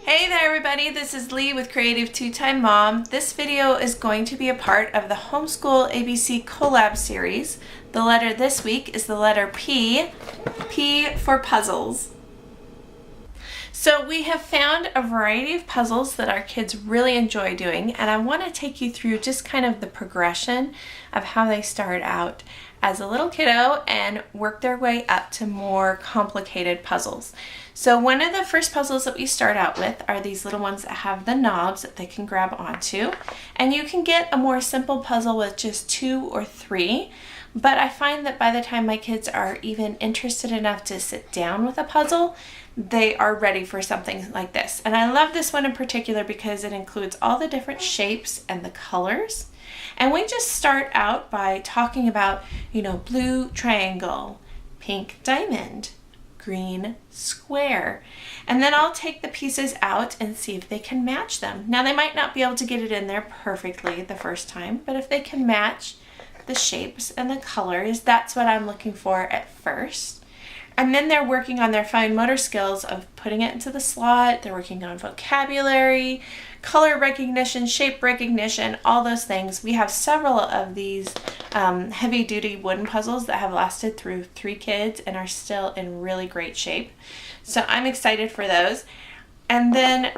Hey there everybody, this is Lee with Creative Two-Time Mom. This video is going to be a part of the Homeschool ABC Collab series. The letter this week is the letter P. P for puzzles. So we have found a variety of puzzles that our kids really enjoy doing, and I want to take you through just kind of the progression of how they start out as a little kiddo and work their way up to more complicated puzzles. So one of the first puzzles that we start out with are these little ones that have the knobs that they can grab onto, and you can get a more simple puzzle with just 2 or 3. But I find that by the time my kids are even interested enough to sit down with a puzzle, they are ready for something like this. And I love this one in particular because it includes all the different shapes and the colors. And we just start out by talking about, blue triangle, pink diamond, green square. And then I'll take the pieces out and see if they can match them. Now they might not be able to get it in there perfectly the first time, but if they can match the shapes and the colors, that's what I'm looking for at first. And then they're working on their fine motor skills of putting it into the slot. They're working on vocabulary, color recognition, shape recognition, all those things. We have several of these heavy-duty wooden puzzles that have lasted through 3 kids and are still in really great shape. So I'm excited for those. And then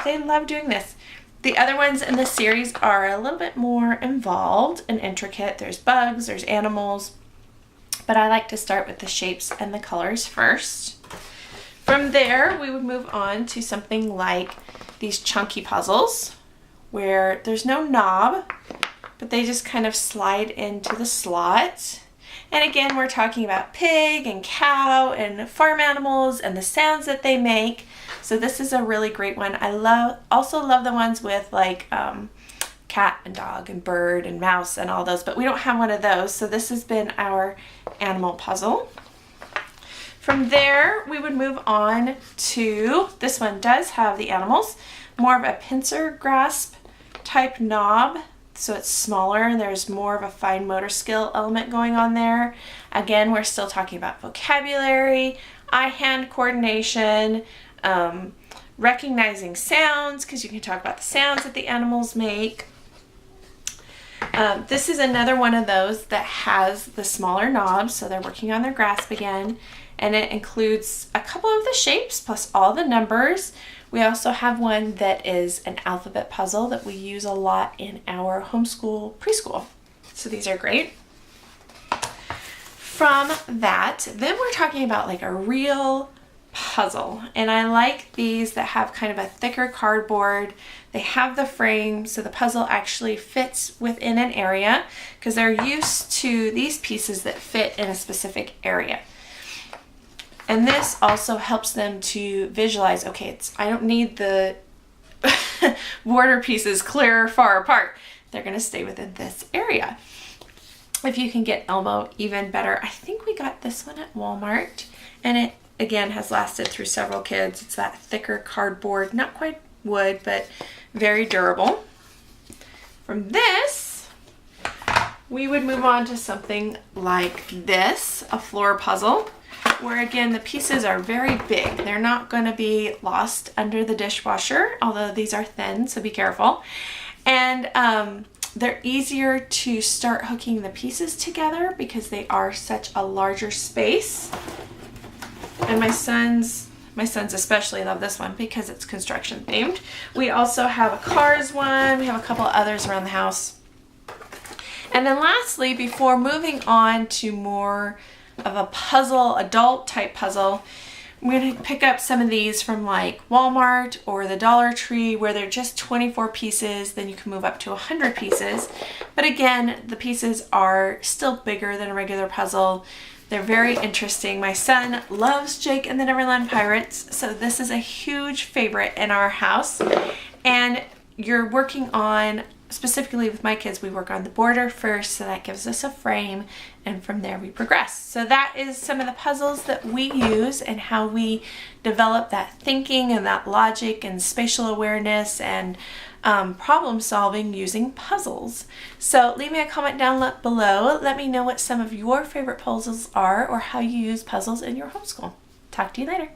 they love doing this. The other ones in this series are a little bit more involved and intricate. There's bugs, there's animals, but I like to start with the shapes and the colors first. From there, we would move on to something like these chunky puzzles where there's no knob, but they just kind of slide into the slot. And again, we're talking about pig and cow and farm animals and the sounds that they make. So this is a really great one. I also love the ones with like cat and dog and bird and mouse and all those, but we don't have one of those. So this has been our animal puzzle. From there, we would move on to, this one does have the animals, more of a pincer grasp type knob. So it's smaller and there's more of a fine motor skill element going on there. Again, we're still talking about vocabulary, eye-hand coordination, recognizing sounds, because you can talk about the sounds that the animals make. This is another one of those that has the smaller knobs, so they're working on their grasp again, and it includes a couple of the shapes plus all the numbers. We also have one that is an alphabet puzzle that we use a lot in our homeschool preschool. So these are great. From that, then we're talking about like a real puzzle, and I like these that have kind of a thicker cardboard. They have the frame so the puzzle actually fits within an area because they're used to these pieces that fit in a specific area. And this also helps them to visualize, okay, I don't need the border pieces clear far apart. They're going to stay within this area. If you can get Elmo, even better. I think we got this one at Walmart, and it again has lasted through several kids. It's that thicker cardboard, not quite wood, but very durable. From this, we would move on to something like this, a floor puzzle, where again the pieces are very big. They're not going to be lost under the dishwasher, although these are thin, so be careful. And they're easier to start hooking the pieces together because they are such a larger space. And my sons especially love this one because it's construction themed. We also have a Cars one. We have a couple others around the house. And then lastly, before moving on to more of a puzzle, adult type puzzle, I'm going to pick up some of these from like Walmart or the Dollar Tree where they're just 24 pieces. Then you can move up to 100 pieces. But again, the pieces are still bigger than a regular puzzle. They're very interesting. My son loves Jake and the Neverland Pirates, so this is a huge favorite in our house. And you're working on, specifically with my kids, we work on the border first, so that gives us a frame, and from there we progress. So that is some of the puzzles that we use and how we develop that thinking and that logic and spatial awareness and problem solving using puzzles. So leave me a comment down below. Let me know what some of your favorite puzzles are or how you use puzzles in your homeschool. Talk to you later.